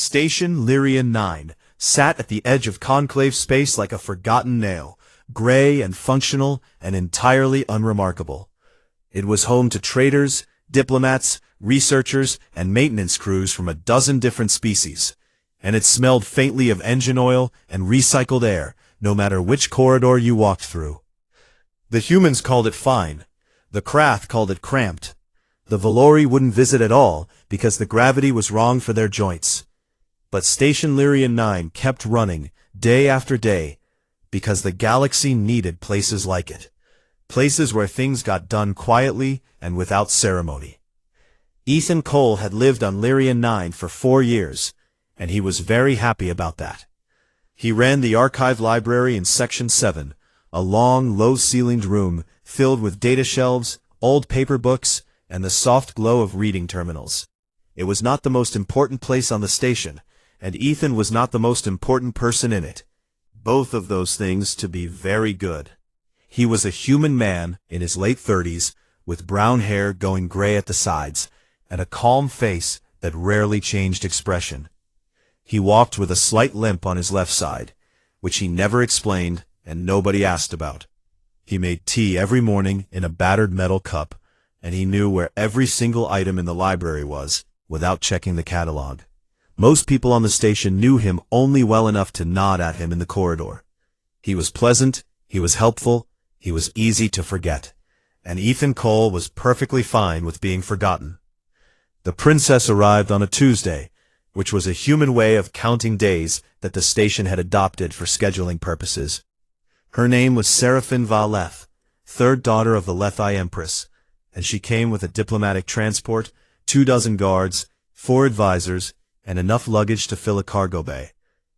Station Lyrian 9 sat at the edge of conclave space like a forgotten nail, gray and functional and entirely unremarkable. It was home to traders, diplomats, researchers, and maintenance crews from a dozen different species, and it smelled faintly of engine oil and recycled air, no matter which corridor you walked through. The humans called it fine. The Krath called it cramped. The Valori wouldn't visit at all because the gravity was wrong for their joints. But Station Lyrian 9 kept running, day after day, because the galaxy needed places like it. Places where things got done quietly and without ceremony. Ethan Cole had lived on Lyrian 9 for 4 years, and he was very happy about that. He ran the archive library in Section 7, a long, low-ceilinged room filled with data shelves, old paper books, and the soft glow of reading terminals. It was not the most important place on the station, and Ethan was not the most important person in it. Both of those things to be very good. He was a human man in his late 30s, with brown hair going gray at the sides, and a calm face that rarely changed expression. He walked with a slight limp on his left side, which he never explained and nobody asked about. He made tea every morning in a battered metal cup, and he knew where every single item in the library was, without checking the catalog. Most people on the station knew him only well enough to nod at him in the corridor. He was pleasant, he was helpful, he was easy to forget, and Ethan Cole was perfectly fine with being forgotten. The princess arrived on a Tuesday, which was a human way of counting days that the station had adopted for scheduling purposes. Her name was Seraphine Valeth, third daughter of the Lethi Empress, and she came with a diplomatic transport, 24 guards, 4 advisors, and enough luggage to fill a cargo bay.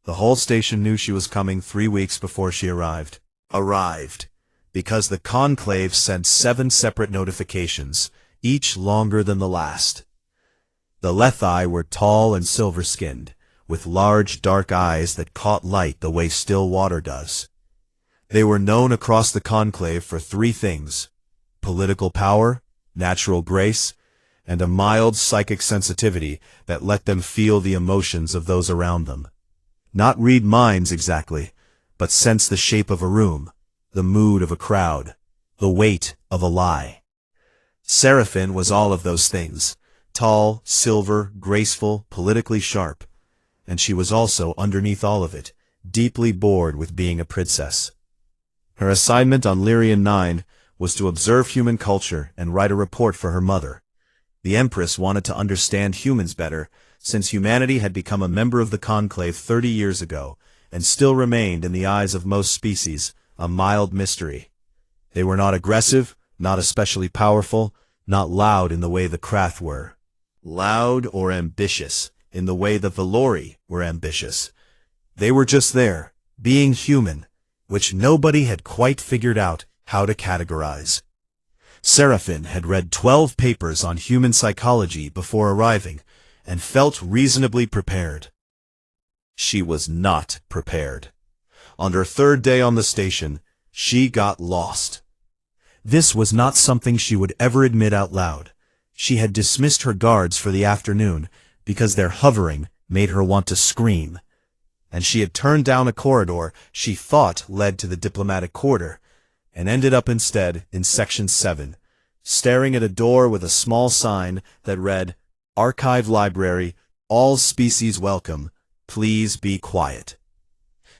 The whole station knew she was coming 3 weeks before she arrived. Because the conclave sent 7 separate notifications, each longer than the last. The Lethi were tall and silver-skinned, with large dark eyes that caught light the way still water does. They were known across the conclave for 3 things: political power, natural grace, and a mild psychic sensitivity that let them feel the emotions of those around them. Not read minds exactly, but sense the shape of a room, the mood of a crowd, the weight of a lie. Seraphine was all of those things, tall, silver, graceful, politically sharp, and she was also, underneath all of it, deeply bored with being a princess. Her assignment on Lyrian 9 was to observe human culture and write a report for her mother. The Empress wanted to understand humans better, since humanity had become a member of the Conclave 30 years ago, and still remained in the eyes of most species, a mild mystery. They were not aggressive, not especially powerful, not loud in the way the Krath were. Loud or ambitious, in the way the Valori were ambitious. They were just there, being human, which nobody had quite figured out how to categorize. Seraphine had read 12 papers on human psychology before arriving, and felt reasonably prepared. She was not prepared. On her 3rd day on the station, she got lost. This was not something she would ever admit out loud. She had dismissed her guards for the afternoon because their hovering made her want to scream. And she had turned down a corridor she thought led to the diplomatic quarter, and ended up instead in Section 7, staring at a door with a small sign that read, "Archive Library, all species welcome, please be quiet."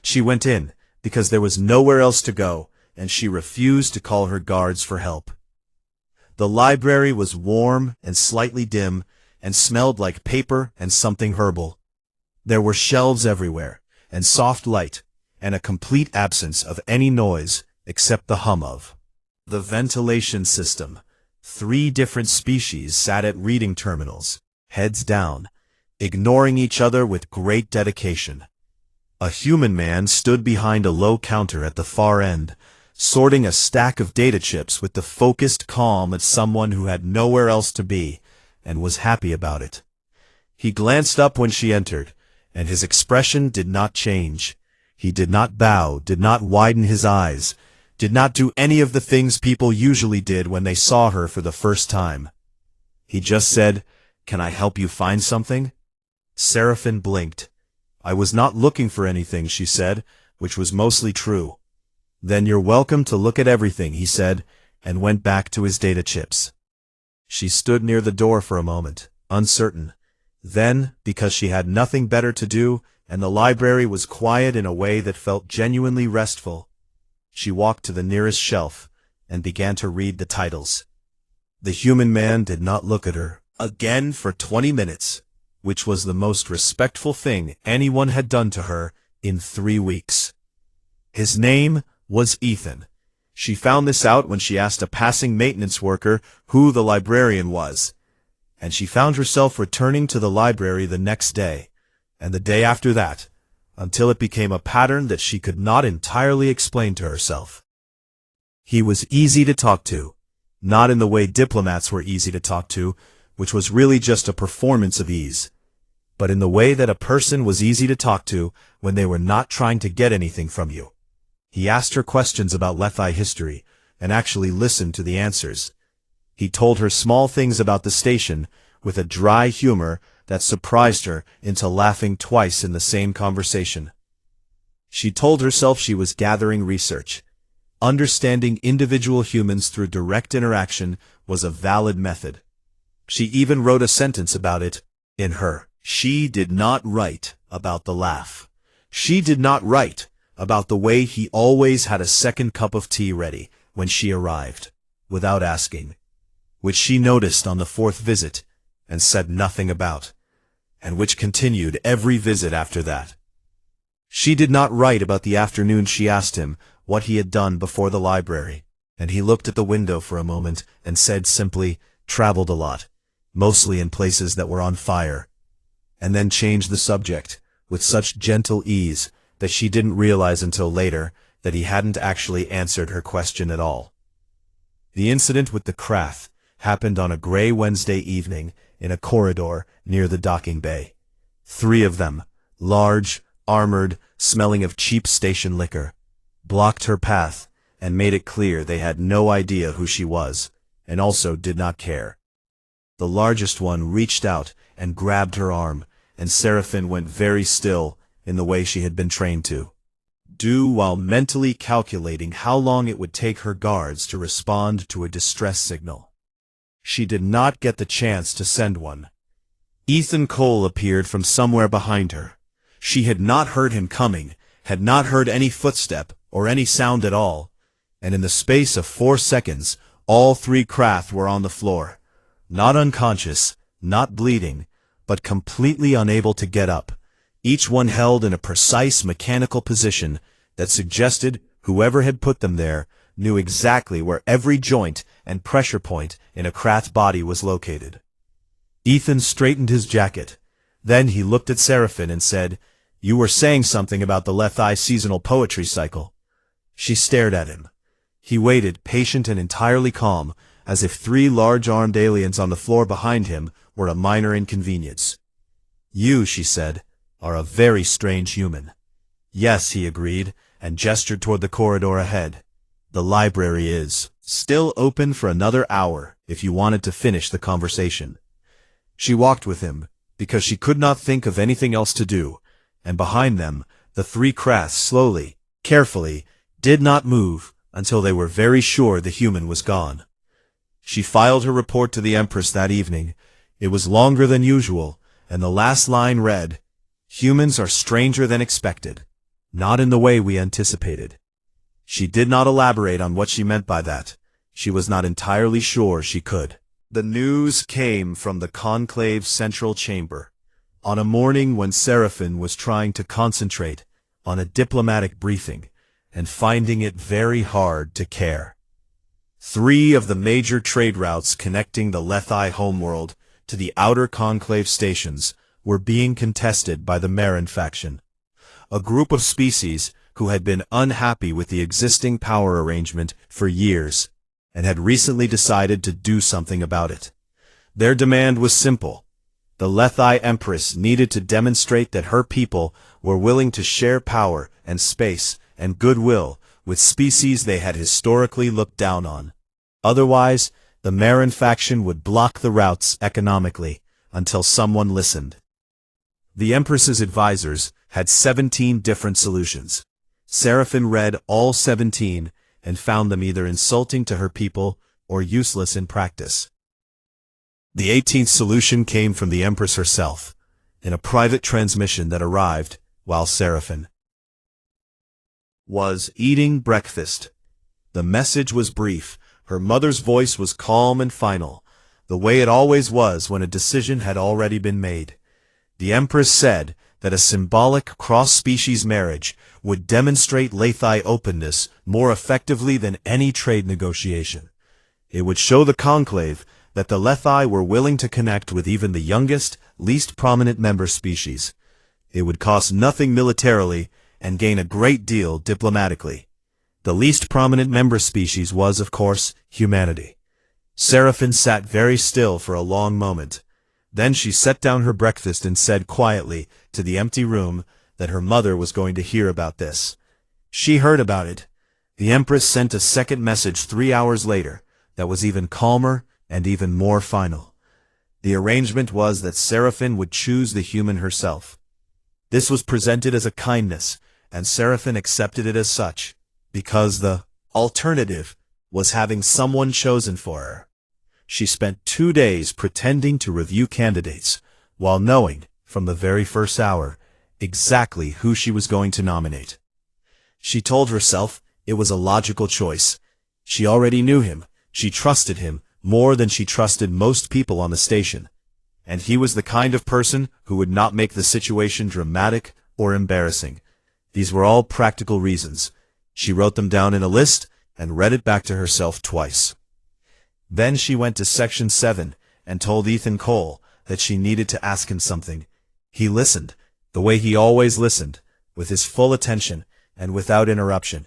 She went in because there was nowhere else to go, and she refused to call her guards for help. The library was warm and slightly dim, and smelled like paper and something herbal. There were shelves everywhere, and soft light, and a complete absence of any noise except the hum of the ventilation system. 3 different species sat at reading terminals, heads down, ignoring each other with great dedication. A human man stood behind a low counter at the far end, sorting a stack of data chips with the focused calm of someone who had nowhere else to be, and was happy about it. He glanced up when she entered, and his expression did not change. He did not bow, did not widen his eyes, did not do any of the things people usually did when they saw her for the first time. He just said, "Can I help you find something?" Seraphine blinked. "I was not looking for anything," she said, which was mostly true. "Then you're welcome to look at everything," he said, and went back to his data chips. She stood near the door for a moment, uncertain. Then, because she had nothing better to do, and the library was quiet in a way that felt genuinely restful, she walked to the nearest shelf and began to read the titles. The human man did not look at her again for 20 minutes, which was the most respectful thing anyone had done to her in 3 weeks. His name was Ethan. She found this out when she asked a passing maintenance worker who the librarian was, and she found herself returning to the library the next day, and the day after that, until it became a pattern that she could not entirely explain to herself. He was easy to talk to, not in the way diplomats were easy to talk to, which was really just a performance of ease, but in the way that a person was easy to talk to when they were not trying to get anything from you. He asked her questions about Lethi history, and actually listened to the answers. He told her small things about the station, with a dry humor that surprised her into laughing twice in the same conversation. She told herself she was gathering research. Understanding individual humans through direct interaction was a valid method. She even wrote a sentence about it in her. She did not write about the laugh. She did not write about the way he always had a second cup of tea ready when she arrived, without asking, which she noticed on the 4th visit and said nothing about, and which continued every visit after that. She did not write about the afternoon she asked him what he had done before the library, and he looked at the window for a moment and said simply, "Traveled a lot, mostly in places that were on fire," and then changed the subject with such gentle ease that she didn't realize until later that he hadn't actually answered her question at all. The incident with the Krath happened on a gray Wednesday evening in a corridor near the docking bay. 3 of them, large, armored, smelling of cheap station liquor, blocked her path and made it clear they had no idea who she was, and also did not care. The largest one reached out and grabbed her arm, and Seraphine went very still in the way she had been trained to do, while mentally calculating how long it would take her guards to respond to a distress signal. She did not get the chance to send one. Ethan Cole appeared from somewhere behind her. She had not heard him coming, had not heard any footstep or any sound at all, and in the space of 4 seconds, all 3 Krath were on the floor, not unconscious, not bleeding, but completely unable to get up, each one held in a precise mechanical position that suggested whoever had put them there knew exactly where every joint and pressure point in a Krath body was located. Ethan straightened his jacket. Then he looked at Seraphine and said, "You were saying something about the Lethi seasonal poetry cycle." She stared at him. He waited, patient and entirely calm, as if 3 large-armed aliens on the floor behind him were a minor inconvenience. "You," she said, "are a very strange human." "Yes," he agreed, and gestured toward the corridor ahead. "The library is still open for another hour if you wanted to finish the conversation." She walked with him, because she could not think of anything else to do, and behind them, the 3 Kraths slowly, carefully, did not move until they were very sure the human was gone. She filed her report to the Empress that evening. It was longer than usual, and the last line read, "Humans are stranger than expected, not in the way we anticipated." She did not elaborate on what she meant by that. She was not entirely sure she could. The news came from the Conclave's central chamber, on a morning when Seraphine was trying to concentrate on a diplomatic briefing and finding it very hard to care. 3 of the major trade routes connecting the Lethi homeworld to the outer Conclave stations were being contested by the Marin faction, a group of species who had been unhappy with the existing power arrangement for years and had recently decided to do something about it. Their demand was simple. The Lethi Empress needed to demonstrate that her people were willing to share power and space and goodwill with species they had historically looked down on. Otherwise, the Marin faction would block the routes economically until someone listened. The Empress's advisors had 17 different solutions. Seraphine read all 17 and found them either insulting to her people or useless in practice. The 18th solution came from the Empress herself, in a private transmission that arrived while Seraphine was eating breakfast. The message was brief. Her mother's voice was calm and final, the way it always was when a decision had already been made. The Empress said that a symbolic cross-species marriage would demonstrate Lethi openness more effectively than any trade negotiation. It would show the conclave that the Lethi were willing to connect with even the youngest, least prominent member species. It would cost nothing militarily and gain a great deal diplomatically. The least prominent member species was, of course, humanity. Seraphine sat very still for a long moment. Then she set down her breakfast and said quietly to the empty room that her mother was going to hear about this. She heard about it. The Empress sent a second message 3 hours later that was even calmer and even more final. The arrangement was that Seraphine would choose the human herself. This was presented as a kindness, and Seraphine accepted it as such, because the alternative was having someone chosen for her. She spent 2 days pretending to review candidates, while knowing, from the very first hour, exactly who she was going to nominate. She told herself it was a logical choice. She already knew him. She trusted him more than she trusted most people on the station. And he was the kind of person who would not make the situation dramatic or embarrassing. These were all practical reasons. She wrote them down in a list and read it back to herself twice. Then she went to Section 7 and told Ethan Cole that she needed to ask him something. He listened, the way he always listened, with his full attention and without interruption.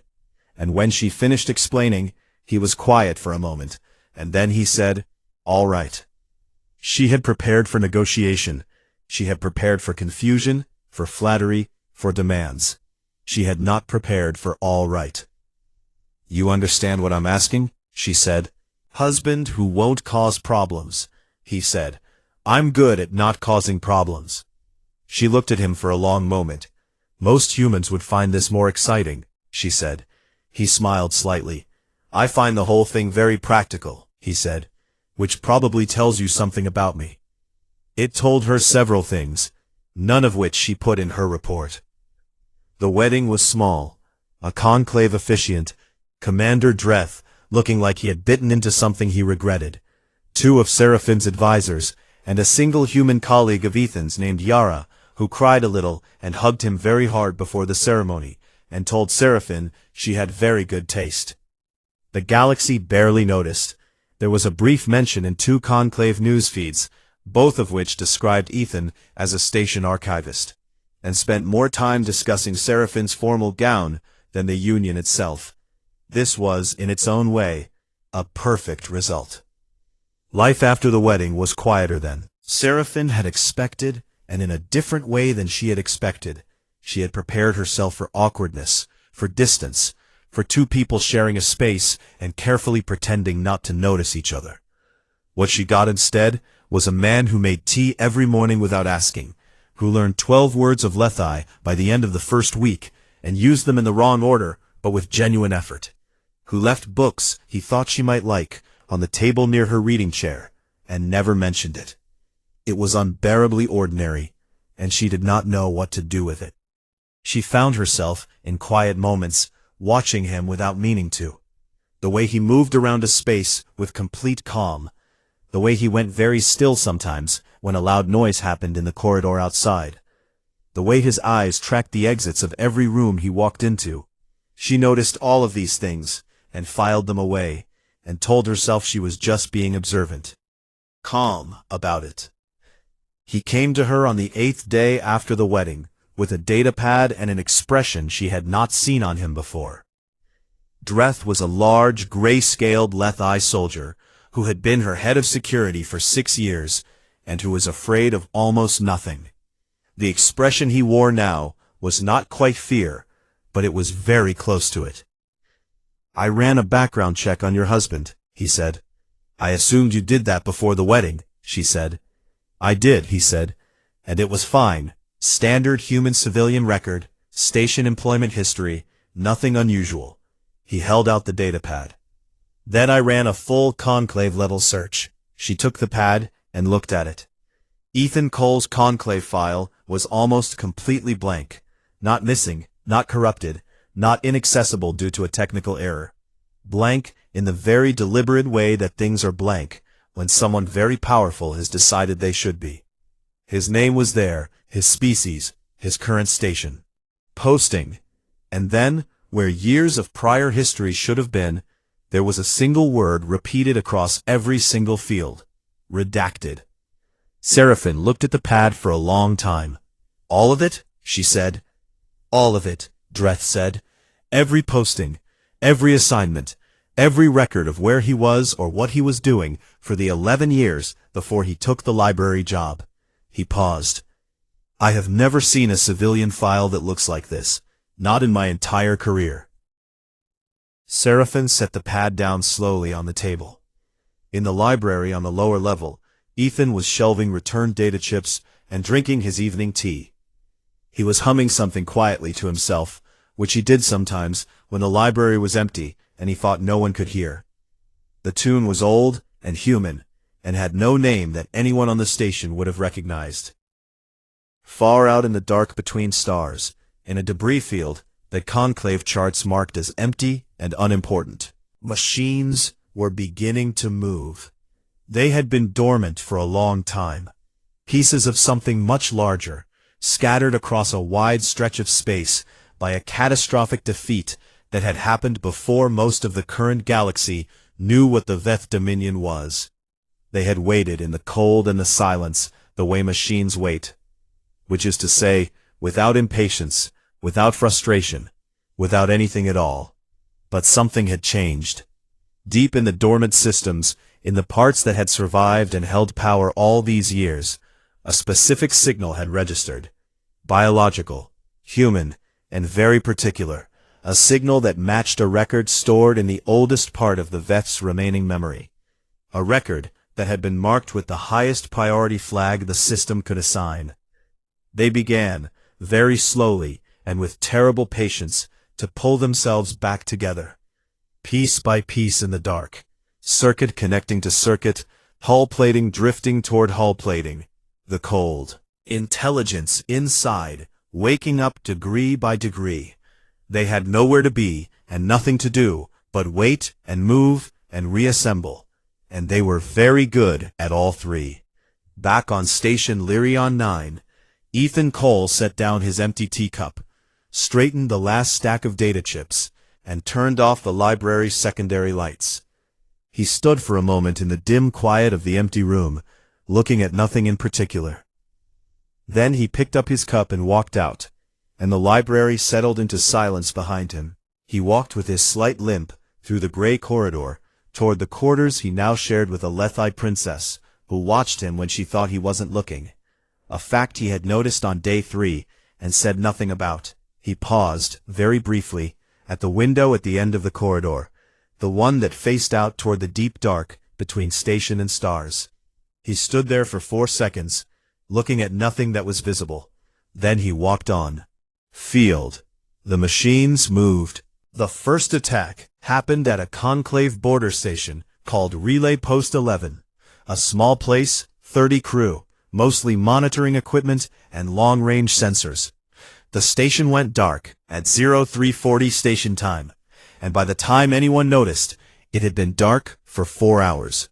And when she finished explaining, he was quiet for a moment, and then he said, "All right." She had prepared for negotiation. She had prepared for confusion, for flattery, for demands. She had not prepared for all right. "You understand what I'm asking?" she said. "Husband who won't cause problems," he said. "I'm good at not causing problems." She looked at him for a long moment. "Most humans would find this more exciting," she said. He smiled slightly. "I find the whole thing very practical," he said, "which probably tells you something about me." It told her several things, none of which she put in her report. The wedding was small. A conclave officiant, Commander Dreth, looking like he had bitten into something he regretted, 2 of Seraphine's advisors, and a single human colleague of Ethan's named Yara, who cried a little and hugged him very hard before the ceremony, and told Seraphine she had very good taste. The galaxy barely noticed. There was a brief mention in 2 conclave news feeds, both of which described Ethan as a station archivist, and spent more time discussing Seraphine's formal gown than the union itself. This was, in its own way, a perfect result. Life after the wedding was quieter then. Seraphine had expected, and in a different way than she had expected. She had prepared herself for awkwardness, for distance, for 2 people sharing a space and carefully pretending not to notice each other. What she got instead was a man who made tea every morning without asking, who learned 12 words of Lethi by the end of the first week and used them in the wrong order but with genuine effort, who left books he thought she might like on the table near her reading chair and never mentioned it. It was unbearably ordinary, and she did not know what to do with it. She found herself, in quiet moments, watching him without meaning to. The way he moved around a space with complete calm. The way he went very still sometimes when a loud noise happened in the corridor outside. The way his eyes tracked the exits of every room he walked into. She noticed all of these things and filed them away and told herself she was just being observant. Calm about it. He came to her on the 8th day after the wedding, with a datapad and an expression she had not seen on him before. Dreth was a large, gray-scaled Lethi soldier who had been her head of security for 6 years and who was afraid of almost nothing. The expression he wore now was not quite fear, but it was very close to it. "I ran a background check on your husband," he said. "I assumed you did that before the wedding," she said. "I did," he said, "and it was fine. Standard human civilian record, station employment history, nothing unusual. He held out the datapad. Then I ran a full conclave-level search. She took the pad and looked at it. Ethan Cole's conclave file was almost completely blank. Not missing, not corrupted, not inaccessible due to a technical error. Blank in the very deliberate way that things are blank when someone very powerful has decided they should be. His name was there, his species, his current station. Posting. And then, where years of prior history should have been, there was a single word repeated across every single field. Redacted. Seraphin looked at the pad for a long time. All of it? She said. All of it, Dreth said. Every posting, every assignment, every record of where he was or what he was doing for the 11 years before he took the library job. He paused. I have never seen a civilian file that looks like this. Not in my entire career. Seraphin set the pad down slowly on the table. In the library on the lower level, Ethan was shelving returned data chips and drinking his evening tea. He was humming something quietly to himself, which he did sometimes when the library was empty and he thought no one could hear. The tune was old and human, and had no name that anyone on the station would have recognized. Far out in the dark between stars, in a debris field that conclave charts marked as empty and unimportant, machines were beginning to move. They had been dormant for a long time. Pieces of something much larger, scattered across a wide stretch of space by a catastrophic defeat that had happened before most of the current galaxy knew what the Veth Dominion was. They had waited in the cold and the silence the way machines wait, which is to say, without impatience, without frustration, without anything at all. But something had changed. Deep in the dormant systems, in the parts that had survived and held power all these years, a specific signal had registered. Biological, human, and very particular, a signal that matched a record stored in the oldest part of the Veth's remaining memory. A record that had been marked with the highest priority flag the system could assign. They began, very slowly and with terrible patience, to pull themselves back together. Piece by piece in the dark, circuit connecting to circuit, hull plating drifting toward hull plating. The cold intelligence inside, waking up degree by degree. They had nowhere to be and nothing to do but wait and move and reassemble. And they were very good at all three. Back on station Lyrion 9, Ethan Cole set down his empty teacup, straightened the last stack of data chips, and turned off the library's secondary lights. He stood for a moment in the dim quiet of the empty room, looking at nothing in particular. Then he picked up his cup and walked out, and the library settled into silence behind him. He walked with his slight limp through the gray corridor toward the quarters he now shared with a Lethi princess, who watched him when she thought he wasn't looking. A fact he had noticed on day 3 and said nothing about. He paused, very briefly, at the window at the end of the corridor, the one that faced out toward the deep dark between station and stars. He stood there for 4 seconds, looking at nothing that was visible. Then he walked on. Field. The machines moved. The first attack happened at a conclave border station called Relay Post 11, a small place, 30 crew, mostly monitoring equipment and long-range sensors. The station went dark at 0340 station time, and by the time anyone noticed, it had been dark for 4 hours.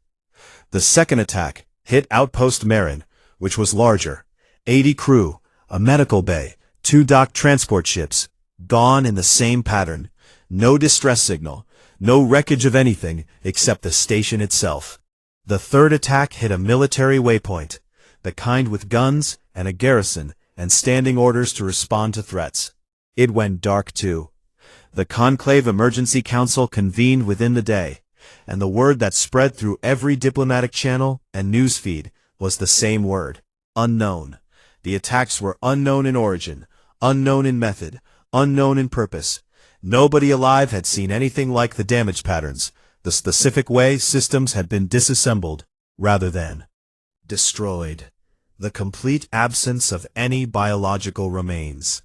The second attack hit Outpost Marin, which was larger, 80 crew, a medical bay, 2 docked transport ships, gone in the same pattern. No distress signal, no wreckage of anything except the station itself. The third attack hit a military waypoint, the kind with guns and a garrison and standing orders to respond to threats. It went dark too. The Conclave Emergency Council convened within the day, and the word that spread through every diplomatic channel and news feed was the same word: unknown. The attacks were unknown in origin, unknown in method, unknown in purpose. Nobody alive had seen anything like the damage patterns, the specific way systems had been disassembled, rather than destroyed. the complete absence of any biological remains.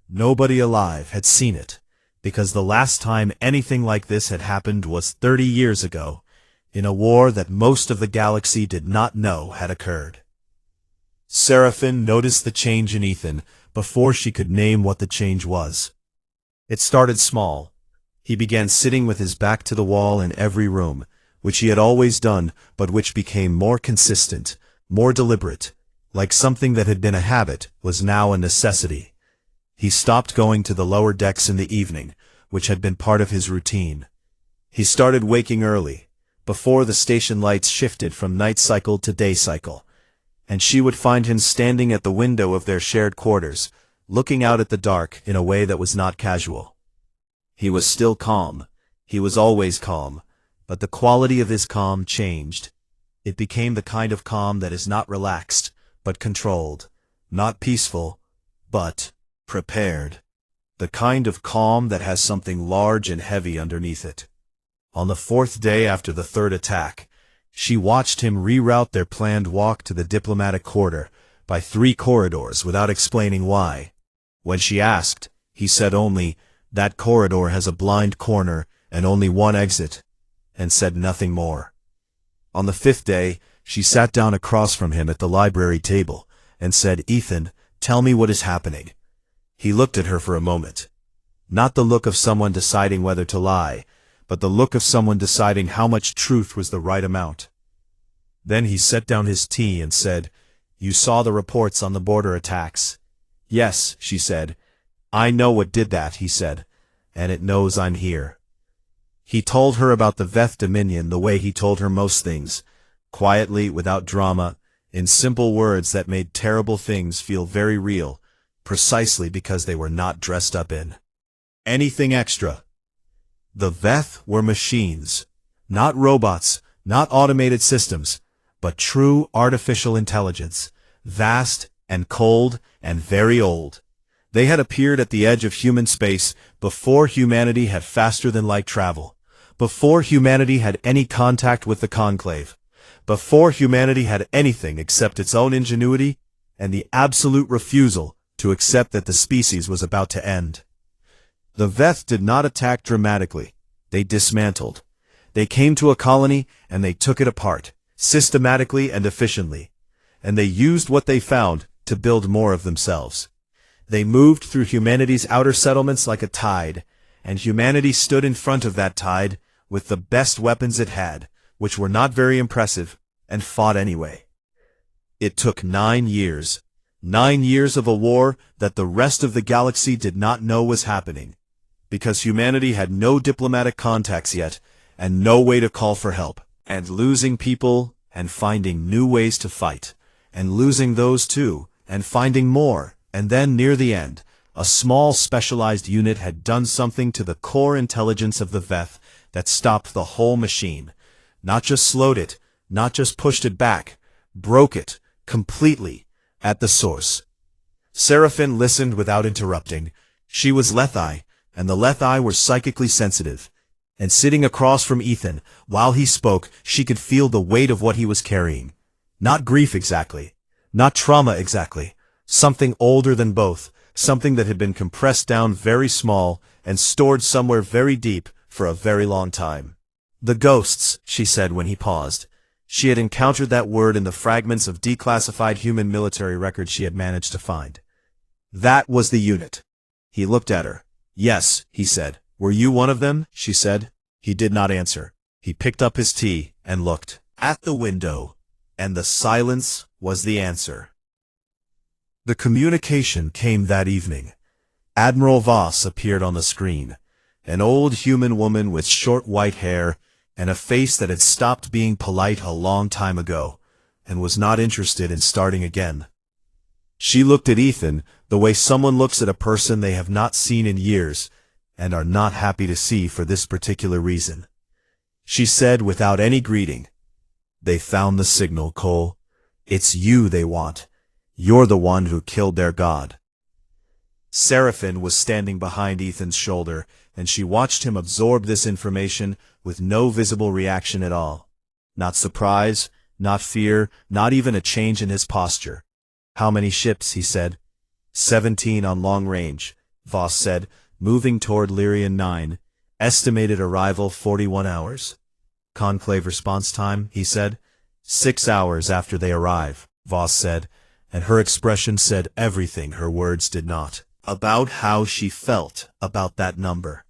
Nobody alive had seen it, because the last time anything like this had happened was 30 years ago, in a war that most of the galaxy did not know had occurred. Seraphine noticed the change in Ethan before she could name what the change was. It started small. He began sitting with his back to the wall in every room, which he had always done, but which became more consistent, more deliberate, like something that had been a habit was now a necessity. He stopped going to the lower decks in the evening, which had been part of his routine. He started waking early, before the station lights shifted from night cycle to day cycle, and she would find him standing at the window of their shared quarters, looking out at the dark in a way that was not casual. He was still calm. He was always calm, but the quality of his calm changed. It became the kind of calm that is not relaxed, but controlled, not peaceful, but prepared. The kind of calm that has something large and heavy underneath it. On the fourth day after the third attack, she watched him reroute their planned walk to the diplomatic quarter by 3 corridors without explaining why. When she asked, he said only, "That corridor has a blind corner and only one exit," and said nothing more. On the 5th day, she sat down across from him at the library table and said, "Ethan, tell me what is happening." He looked at her for a moment. Not the look of someone deciding whether to lie, but the look of someone deciding how much truth was the right amount. Then he set down his tea and said, "You saw the reports on the border attacks." "Yes," she said. "I know what did that," he said, "and it knows I'm here." He told her about the Veth Dominion the way he told her most things, quietly, without drama, in simple words that made terrible things feel very real, precisely because they were not dressed up in anything extra. The Veth were machines, not robots, not automated systems, but true artificial intelligence, vast and cold and very old. They had appeared at the edge of human space before humanity had faster-than-light travel, before humanity had any contact with the Conclave, before humanity had anything except its own ingenuity and the absolute refusal to accept that the species was about to end. The Veth did not attack dramatically. They dismantled. They came to a colony and they took it apart, systematically and efficiently. And they used what they found to build more of themselves. They moved through humanity's outer settlements like a tide, and humanity stood in front of that tide with the best weapons it had, which were not very impressive, and fought anyway. It took 9 years. 9 years of a war that the rest of the galaxy did not know was happening, because humanity had no diplomatic contacts yet, and no way to call for help, and losing people, and finding new ways to fight, and losing those too, and finding more, and then near the end, a small specialized unit had done something to the core intelligence of the Veth that stopped the whole machine, not just slowed it, not just pushed it back, broke it, completely, at the source. Seraphine listened without interrupting. She was Lethi, and the Lethi were psychically sensitive. And sitting across from Ethan, while he spoke, she could feel the weight of what he was carrying. Not grief exactly, not trauma exactly, something older than both, something that had been compressed down very small and stored somewhere very deep for a very long time. "The ghosts," she said when he paused. She had encountered that word in the fragments of declassified human military records she had managed to find. That was the unit. He looked at her. "Yes," he said. "Were you one of them?" she said. He did not answer. He picked up his tea and looked at the window, and the silence was the answer. The communication came that evening. Admiral Voss appeared on the screen, an old human woman with short white hair and a face that had stopped being polite a long time ago, and was not interested in starting again. She looked at Ethan the way someone looks at a person they have not seen in years, and are not happy to see for this particular reason. She said without any greeting, "They found the signal, Cole. It's you they want. You're the one who killed their god." Seraphine was standing behind Ethan's shoulder, and she watched him absorb this information with no visible reaction at all. Not surprise, not fear, not even a change in his posture. How many ships, he said. 17 on long range, Voss said, moving toward Lyrian 9. Estimated arrival 41 hours. Conclave response time, he said. 6 hours after they arrive, Voss said, and her expression said everything her words did not. About how she felt about that number.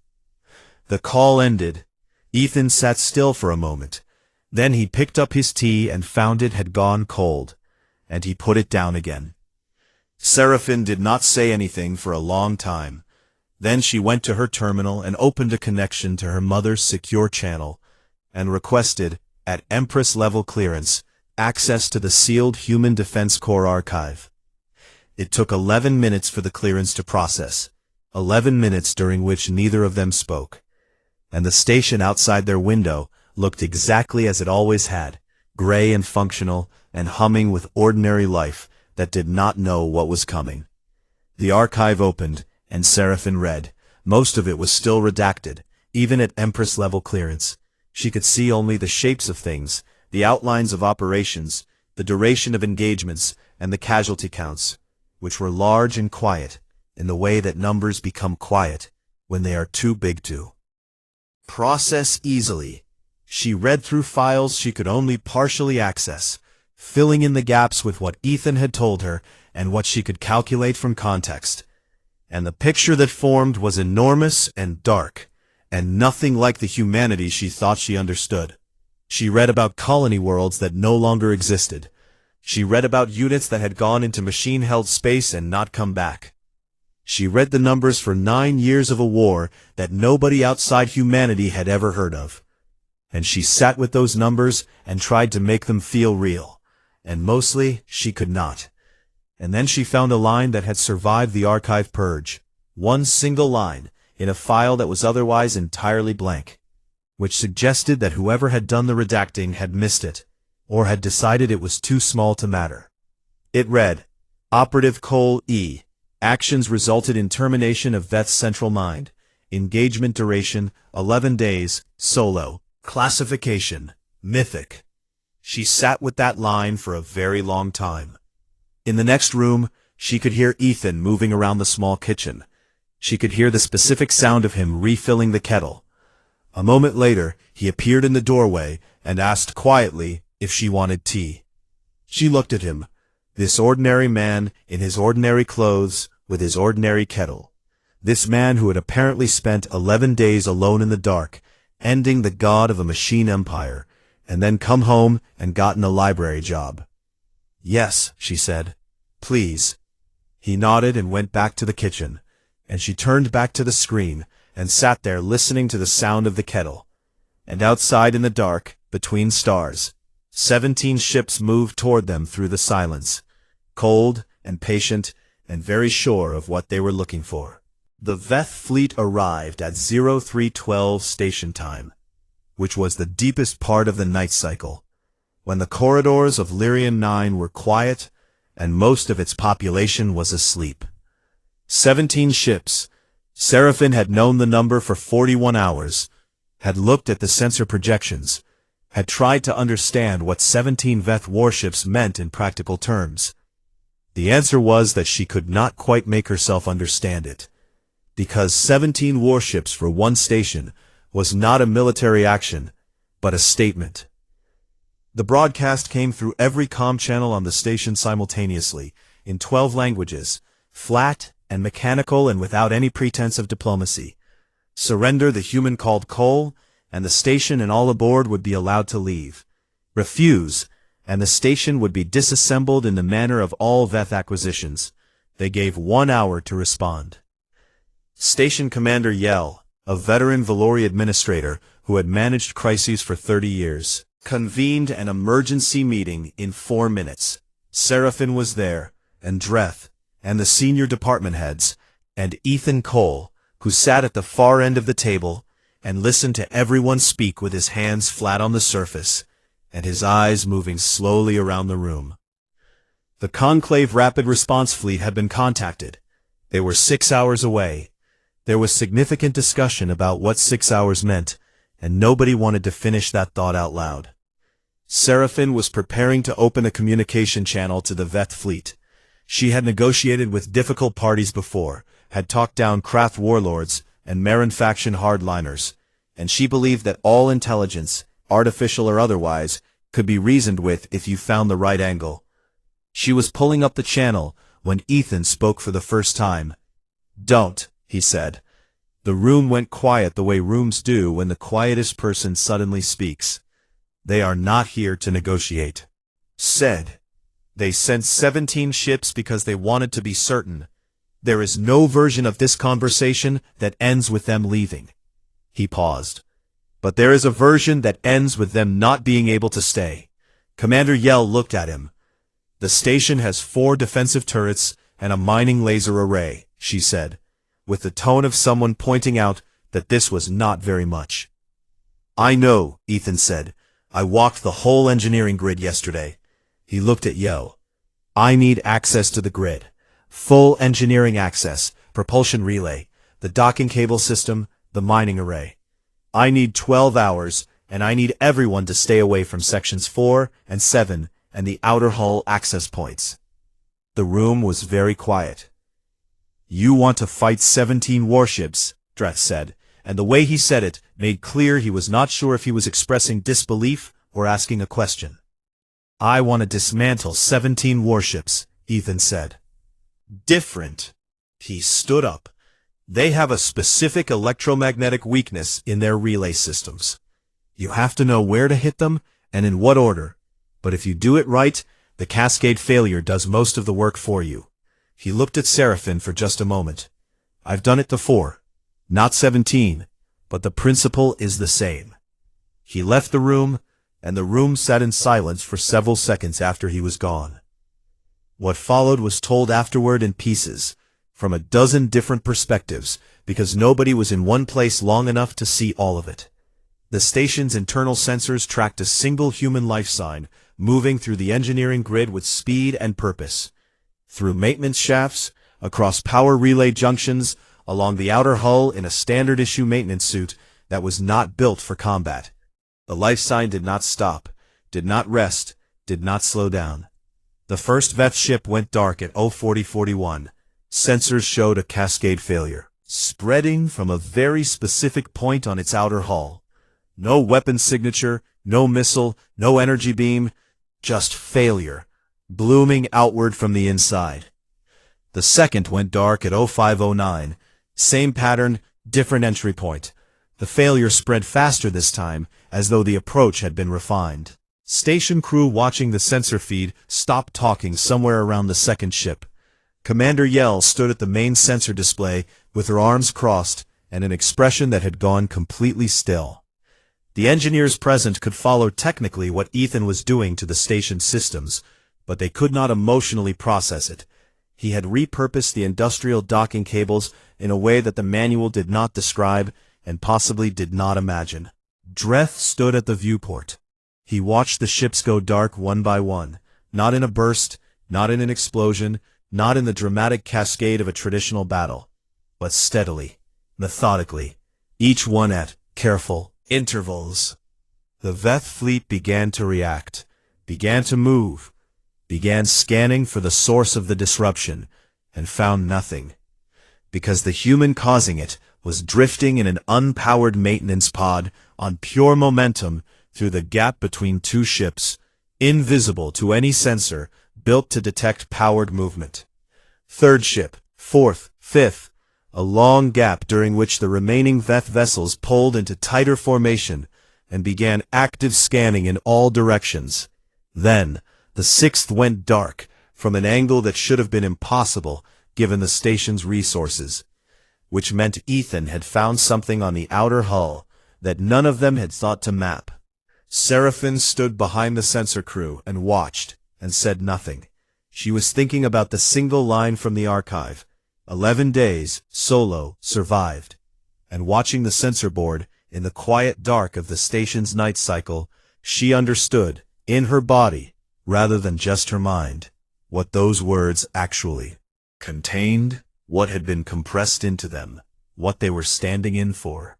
The call ended. Ethan sat still for a moment. Then he picked up his tea and found it had gone cold, and he put it down again. Seraphine did not say anything for a long time. Then she went to her terminal and opened a connection to her mother's secure channel, and requested, at Empress-level clearance, access to the sealed Human Defense Corps archive. It took 11 minutes for the clearance to process, 11 minutes during which neither of them spoke. And the station outside their window looked exactly as it always had, gray and functional, and humming with ordinary life that did not know what was coming. The archive opened, and Seraphine read. Most of it was still redacted, even at Empress-level clearance. She could see only the shapes of things, the outlines of operations, the duration of engagements, and the casualty counts, which were large and quiet, in the way that numbers become quiet when they are too big to process easily. She read through files she could only partially access, filling in the gaps with what Ethan had told her and what she could calculate from context. And the picture that formed was enormous and dark, and nothing like the humanity she thought she understood. She read about colony worlds that no longer existed. She read about units that had gone into machine-held space and not come back. She read the numbers for 9 years of a war that nobody outside humanity had ever heard of. And she sat with those numbers and tried to make them feel real. And mostly, she could not. And then she found a line that had survived the archive purge. One single line, in a file that was otherwise entirely blank, which suggested that whoever had done the redacting had missed it, or had decided it was too small to matter. It read, Operative Cole E. Actions resulted in termination of Veth's central mind. Engagement duration, 11 days, solo. Classification, mythic. She sat with that line for a very long time. In the next room, she could hear Ethan moving around the small kitchen. She could hear the specific sound of him refilling the kettle. A moment later, he appeared in the doorway and asked quietly if she wanted tea. She looked at him, this ordinary man in his ordinary clothes with his ordinary kettle. This man who had apparently spent 11 days alone in the dark, ending the god of a machine empire, and then come home and gotten a library job. Yes, she said. Please. He nodded and went back to the kitchen, and she turned back to the screen and sat there listening to the sound of the kettle. And outside in the dark, between stars, 17 ships moved toward them through the silence, cold and patient and very sure of what they were looking for. The Veth fleet arrived at 0312 station time, which was the deepest part of the night cycle, when the corridors of Lyrian 9 were quiet and most of its population was asleep. 17 ships. Seraphine had known the number for 41 hours, had looked at the sensor projections, had tried to understand what 17 Veth warships meant in practical terms. The answer was that she could not quite make herself understand it, because 17 warships for one station was not a military action, but a statement. The broadcast came through every comm channel on the station simultaneously, in 12 languages, flat and mechanical and without any pretense of diplomacy. Surrender the human called Cole, and the station and all aboard would be allowed to leave. Refuse, and the station would be disassembled in the manner of all Veth acquisitions. They gave 1 hour to respond. Station Commander Yell, a veteran Valori administrator who had managed crises for 30 years, convened an emergency meeting in 4 minutes. Seraphine was there, and Dreth, and the senior department heads, and Ethan Cole, who sat at the far end of the table and listened to everyone speak with his hands flat on the surface, and his eyes moving slowly around the room. The Conclave Rapid Response Fleet had been contacted. They were 6 hours away. There was significant discussion about what 6 hours meant, and nobody wanted to finish that thought out loud. Seraphine was preparing to open a communication channel to the Veth fleet. She had negotiated with difficult parties before, had talked down craft warlords and Marin faction hardliners, and she believed that all intelligence, artificial or otherwise, could be reasoned with if you found the right angle. She was pulling up the channel when Ethan spoke for the first time. "Don't," he said. The room went quiet the way rooms do when the quietest person suddenly speaks. "They are not here to negotiate." Said. "They sent 17 ships because they wanted to be certain. There is no version of this conversation that ends with them leaving." He paused. "But there is a version that ends with them not being able to stay." Commander Yell looked at him. "The station has 4 defensive turrets and a mining laser array," she said, with the tone of someone pointing out that this was not very much. "I know," Ethan said. "I walked the whole engineering grid yesterday." He looked at Yo. "I need access to the grid. Full engineering access, propulsion relay, the docking cable system, the mining array. I need 12 hours, and I need everyone to stay away from sections 4 and 7 and the outer hull access points." The room was very quiet. "You want to fight 17 warships," Dreth said, and the way he said it made clear he was not sure if he was expressing disbelief or asking a question. "I want to dismantle 17 warships," Ethan said. "Different." He stood up. "They have a specific electromagnetic weakness in their relay systems. You have to know where to hit them and in what order, but if you do it right, the cascade failure does most of the work for you." He looked at Seraphin for just a moment. "I've done it before. Not 17, but the principle is the same." He left the room, and the room sat in silence for several seconds after he was gone. What followed was told afterward in pieces, from a dozen different perspectives, because nobody was in one place long enough to see all of it. The station's internal sensors tracked a single human life sign, moving through the engineering grid with speed and purpose. Through maintenance shafts, across power relay junctions, along the outer hull in a standard-issue maintenance suit that was not built for combat. The life sign did not stop, did not rest, did not slow down. The first Veth ship went dark at 04041. Sensors showed a cascade failure, spreading from a very specific point on its outer hull. No weapon signature, no missile, no energy beam, just failure, blooming outward from the inside. The second went dark at 0509. Same pattern, different entry point. The failure spread faster this time, as though the approach had been refined. Station crew watching the sensor feed stopped talking somewhere around the second ship. Commander Yell stood at the main sensor display with her arms crossed and an expression that had gone completely still. The engineers present could follow technically what Ethan was doing to the station systems, but they could not emotionally process it. He had repurposed the industrial docking cables in a way that the manual did not describe and possibly did not imagine. Dreth stood at the viewport. He watched the ships go dark one by one, not in a burst, not in an explosion, not in the dramatic cascade of a traditional battle, but steadily, methodically, each one at careful intervals. The Veth fleet began to react, began to move, began scanning for the source of the disruption, and found nothing, because the human causing it was drifting in an unpowered maintenance pod on pure momentum through the gap between 2 ships, invisible to any sensor built to detect powered movement. Third ship, fourth, fifth, a long gap during which the remaining Veth vessels pulled into tighter formation and began active scanning in all directions. Then, the sixth went dark, from an angle that should have been impossible given the station's resources, which meant Ethan had found something on the outer hull that none of them had thought to map. Seraphin stood behind the sensor crew and watched, and said nothing. She was thinking about the single line from the archive. 11 days, Solo, survived. And watching the sensor board, in the quiet dark of the station's night cycle, she understood, in her body, rather than just her mind, what those words actually contained, what had been compressed into them, what they were standing in for.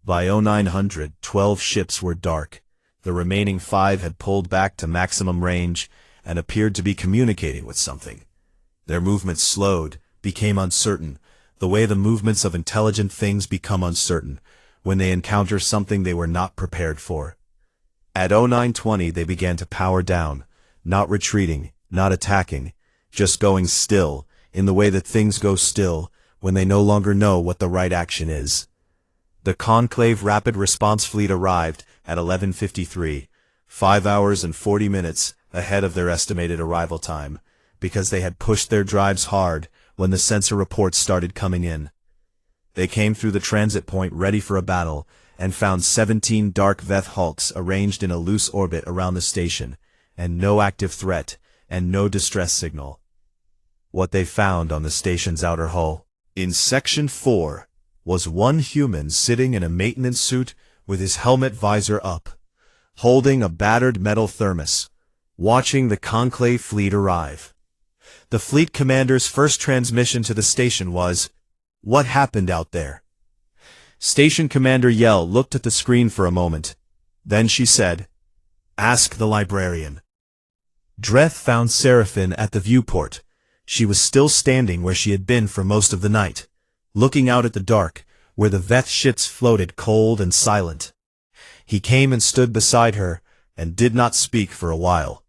By 0900, 12 ships were dark. The remaining 5 had pulled back to maximum range and appeared to be communicating with something. Their movements slowed, became uncertain, the way the movements of intelligent things become uncertain when they encounter something they were not prepared for. At 0920 they began to power down, not retreating, not attacking, just going still, in the way that things go still when they no longer know what the right action is. The Conclave Rapid Response Fleet arrived at 11:53, 5 hours and 40 minutes ahead of their estimated arrival time, because they had pushed their drives hard when the sensor reports started coming in. They came through the transit point ready for a battle, and found 17 dark Veth hulks arranged in a loose orbit around the station, and no active threat, and no distress signal. What they found on the station's outer hull. In Section 4 was one human sitting in a maintenance suit with his helmet visor up, holding a battered metal thermos, watching the Conclave fleet arrive. The fleet commander's first transmission to the station was, "What happened out there?" Station Commander Yell looked at the screen for a moment. Then she said, "Ask the librarian." Dreth found Seraphine at the viewport. She was still standing where she had been for most of the night, looking out at the dark, where the Veth ships floated cold and silent. He came and stood beside her, and did not speak for a while.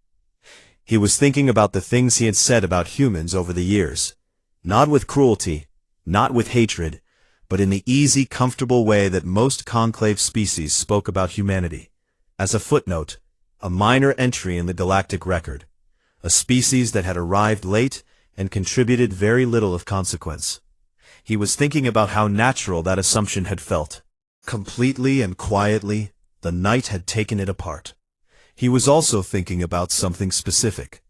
He was thinking about the things he had said about humans over the years, not with cruelty, not with hatred, but in the easy, comfortable way that most conclave species spoke about humanity, as a footnote, a minor entry in the galactic record, a species that had arrived late and contributed very little of consequence. He was thinking about how natural that assumption had felt. Completely and quietly, the night had taken it apart. He was also thinking about something specific,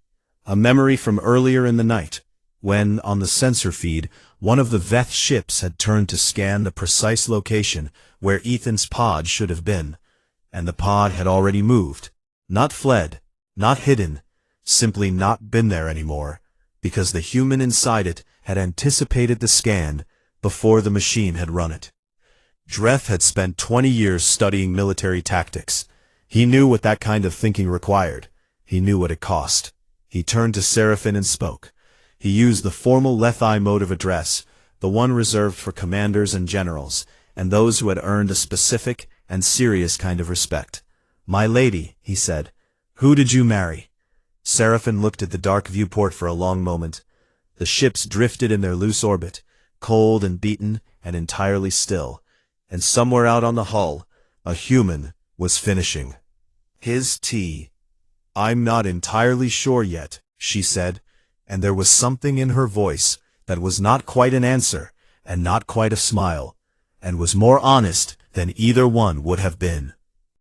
a memory from earlier in the night, when, on the sensor feed, one of the Veth ships had turned to scan the precise location where Ethan's pod should have been, and the pod had already moved, not fled, not hidden, simply not been there anymore, because the human inside it had anticipated the scan before the machine had run it. Dreth had spent 20 years studying military tactics. He knew what that kind of thinking required. He knew what it cost. He turned to Seraphine and spoke. He used the formal Lethi mode of address, the one reserved for commanders and generals, and those who had earned a specific and serious kind of respect. "My lady," he said, "who did you marry?" Seraphine looked at the dark viewport for a long moment. The ships drifted in their loose orbit, cold and beaten and entirely still, and somewhere out on the hull, a human was finishing his tea. "I'm not entirely sure yet," she said, and there was something in her voice that was not quite an answer and not quite a smile, and was more honest than either one would have been.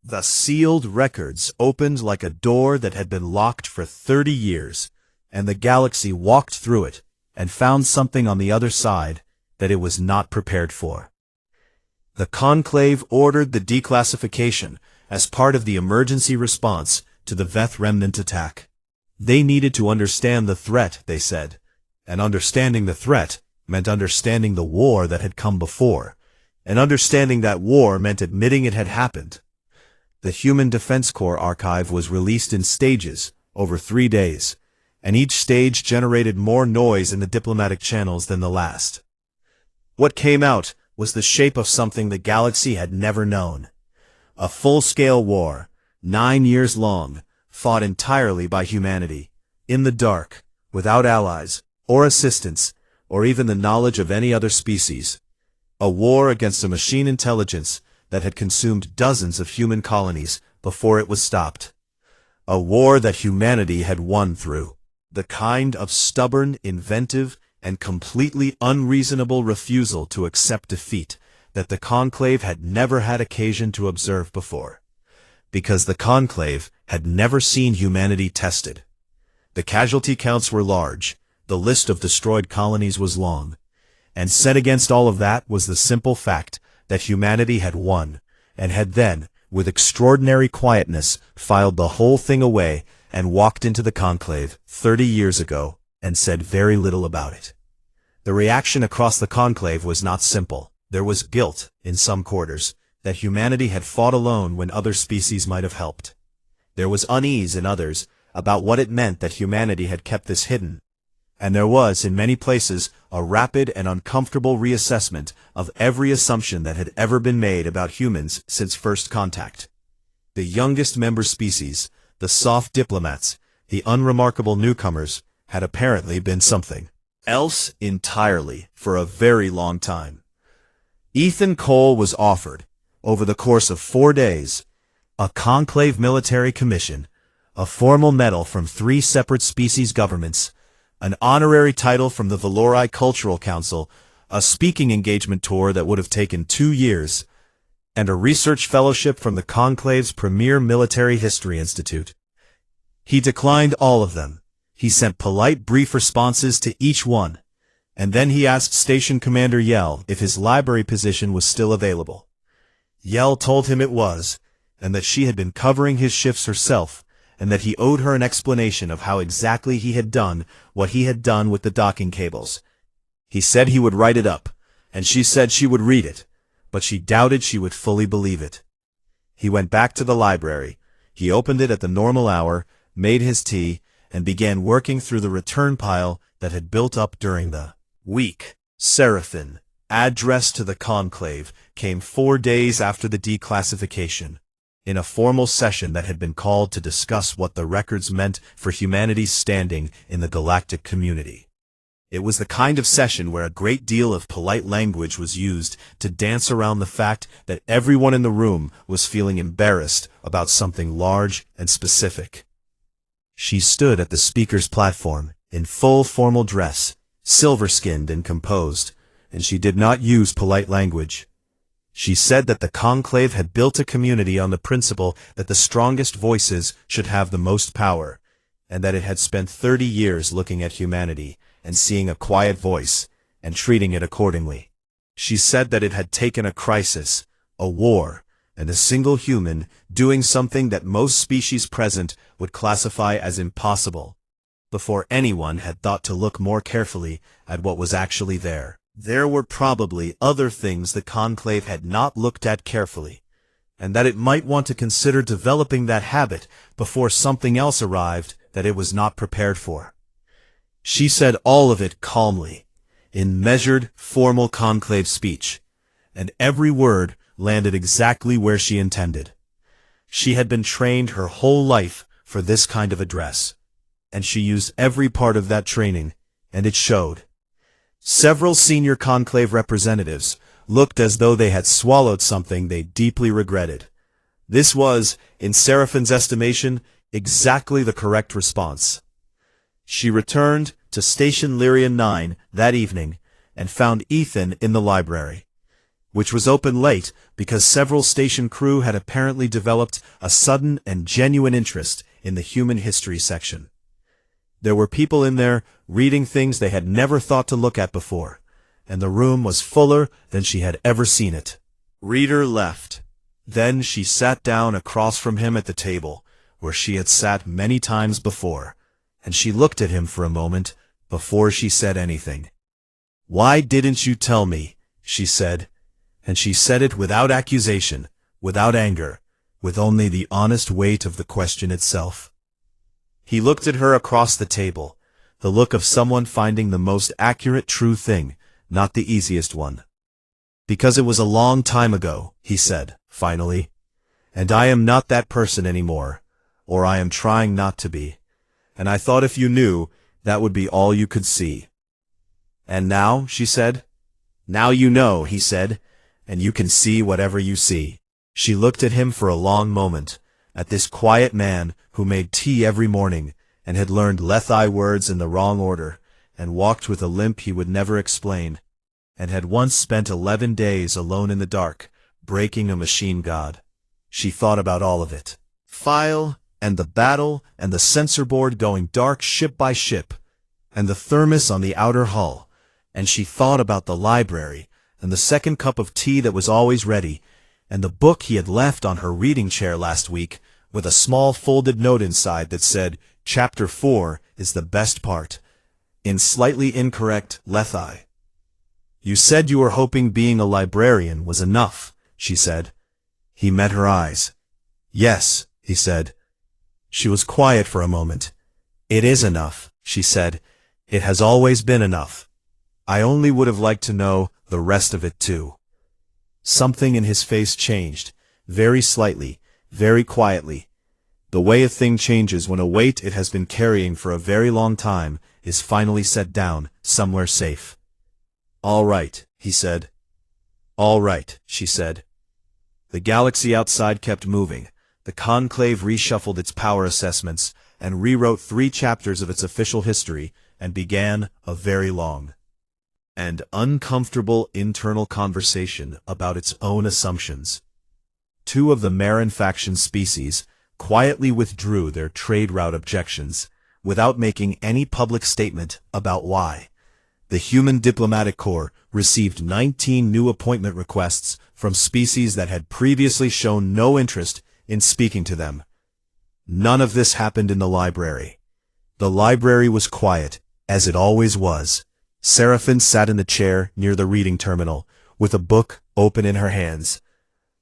The sealed records opened like a door that had been locked for 30 years, and the galaxy walked through it and found something on the other side that it was not prepared for. The Conclave ordered the declassification as part of the emergency response to the Veth remnant attack. They needed to understand the threat, they said, and understanding the threat meant understanding the war that had come before, and understanding that war meant admitting it had happened. The Human Defense Corps archive was released in stages over 3 days, and each stage generated more noise in the diplomatic channels than the last. What came out was the shape of something the galaxy had never known. A full-scale war, 9 years long, fought entirely by humanity, in the dark, without allies, or assistance, or even the knowledge of any other species. A war against a machine intelligence that had consumed dozens of human colonies before it was stopped. A war that humanity had won through. The kind of stubborn, inventive, and completely unreasonable refusal to accept defeat that the Conclave had never had occasion to observe before. Because the Conclave had never seen humanity tested. The casualty counts were large, the list of destroyed colonies was long, and set against all of that was the simple fact that humanity had won, and had then, with extraordinary quietness, filed the whole thing away and walked into the Conclave 30 years ago and said very little about it. The reaction across the Conclave was not simple. There was guilt, in some quarters, that humanity had fought alone when other species might have helped. There was unease in others about what it meant that humanity had kept this hidden, And there was, in many places, a rapid and uncomfortable reassessment of every assumption that had ever been made about humans since first contact. The youngest member species, the soft diplomats, the unremarkable newcomers, had apparently been something else entirely for a very long time. Ethan Cole was offered, over the course of 4 days, a conclave military commission, a formal medal from 3 separate species governments, an honorary title from the Valori Cultural Council, a speaking engagement tour that would have taken 2 years, and a research fellowship from the conclave's premier military history institute. He declined all of them. He sent polite, brief responses to each one, and then he asked Station Commander Yell if his library position was still available. Yell told him it was, and that she had been covering his shifts herself, and that he owed her an explanation of how exactly he had done what he had done with the docking cables. He said he would write it up, and she said she would read it, but she doubted she would fully believe it. He went back to the library. He opened it at the normal hour, made his tea, and began working through the return pile that had built up during the week. Seraphin, address to the conclave, came 4 days after the declassification, in a formal session that had been called to discuss what the records meant for humanity's standing in the galactic community. It was the kind of session where a great deal of polite language was used to dance around the fact that everyone in the room was feeling embarrassed about something large and specific. She stood at the speaker's platform, in full formal dress, silver-skinned and composed, and she did not use polite language. She said that the conclave had built a community on the principle that the strongest voices should have the most power, and that it had spent 30 years looking at humanity and seeing a quiet voice, and treating it accordingly. She said that it had taken a crisis, a war, and a single human doing something that most species present would classify as impossible, before anyone had thought to look more carefully at what was actually there. There were probably other things the conclave had not looked at carefully, and that it might want to consider developing that habit before something else arrived that it was not prepared for. She said all of it calmly, in measured, formal conclave speech, and every word landed exactly where she intended. She had been trained her whole life for this kind of address, and she used every part of that training, and it showed. Several senior conclave representatives looked as though they had swallowed something they deeply regretted. This was, in Seraphin's estimation, exactly the correct response. She returned to Station Lyrian 9 that evening and found Ethan in the library, which was open late because several station crew had apparently developed a sudden and genuine interest in the human history section. There were people in there reading things they had never thought to look at before, and the room was fuller than she had ever seen it. Reader left. Then she sat down across from him at the table, where she had sat many times before, and she looked at him for a moment before she said anything. "Why didn't you tell me?" she said, and she said it without accusation, without anger, with only the honest weight of the question itself. He looked at her across the table, the look of someone finding the most accurate true thing, not the easiest one. "Because it was a long time ago," he said, finally, "and I am not that person anymore, or I am trying not to be, and I thought if you knew, that would be all you could see." "And now," she said. "Now you know," he said, "and you can see whatever you see." She looked at him for a long moment, at this quiet man who made tea every morning, and had learned Lethi words in the wrong order, and walked with a limp he would never explain, and had once spent 11 days alone in the dark, breaking a machine god. She thought about all of it. File, and the battle, and the sensor board going dark ship by ship, and the thermos on the outer hull, and she thought about the library, and the second cup of tea that was always ready, and the book he had left on her reading chair last week, with a small folded note inside that said, "Chapter 4 is the best part," in slightly incorrect Lethi. "You said you were hoping being a librarian was enough," she said. He met her eyes. "Yes," he said. She was quiet for a moment. "It is enough," she said. It has always been enough. I only would have liked to know the rest of it too. Something in his face changed, very slightly, very quietly. The way a thing changes when a weight it has been carrying for a very long time is finally set down somewhere safe. "All right," he said. "All right," she said. The galaxy outside kept moving. The conclave reshuffled its power assessments and rewrote 3 chapters of its official history and began a very long and uncomfortable internal conversation about its own assumptions. 2 of the Marin faction species quietly withdrew their trade route objections without making any public statement about why. The Human Diplomatic Corps received 19 new appointment requests from species that had previously shown no interest in speaking to them. None of this happened in the library. The library was quiet, as it always was. Seraphine sat in the chair near the reading terminal, with a book open in her hands.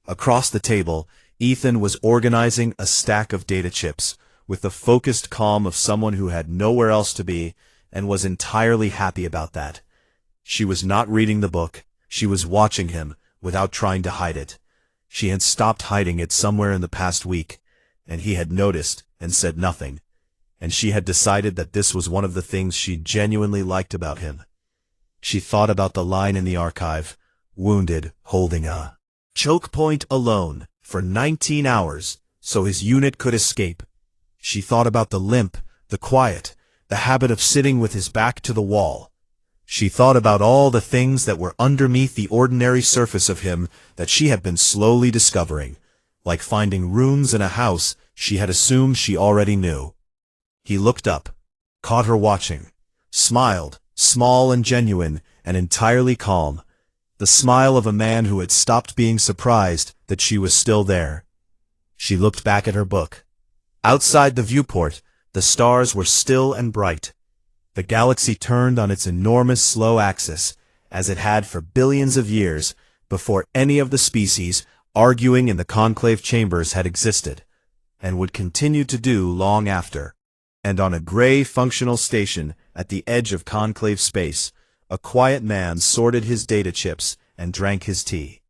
Across the table, Ethan was organizing a stack of data chips, with the focused calm of someone who had nowhere else to be, and was entirely happy about that. She was not reading the book, she was watching him, without trying to hide it. She had stopped hiding it somewhere in the past week, and he had noticed and said nothing, and she had decided that this was one of the things she genuinely liked about him. She thought about the line in the archive, "Wounded, holding a choke point alone for 19 hours, so his unit could escape." She thought about the limp, the quiet, the habit of sitting with his back to the wall. She thought about all the things that were underneath the ordinary surface of him that she had been slowly discovering, like finding rooms in a house she had assumed she already knew. He looked up, caught her watching, smiled, small and genuine and entirely calm, the smile of a man who had stopped being surprised that she was still there. She looked back at her book. Outside the viewport, the stars were still and bright. The galaxy turned on its enormous slow axis, as it had for billions of years before any of the species arguing in the conclave chambers had existed, and would continue to do long after. And on a gray functional station at the edge of conclave space, a quiet man sorted his data chips and drank his tea.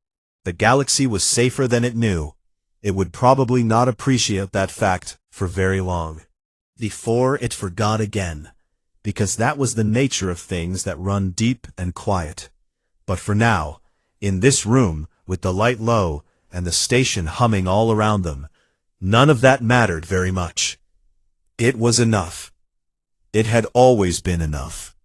The galaxy was safer than it knew. It would probably not appreciate that fact for very long, before it forgot again, because that was the nature of things that run deep and quiet. But for now, in this room, with the light low and the station humming all around them, none of that mattered very much. It was enough. It had always been enough.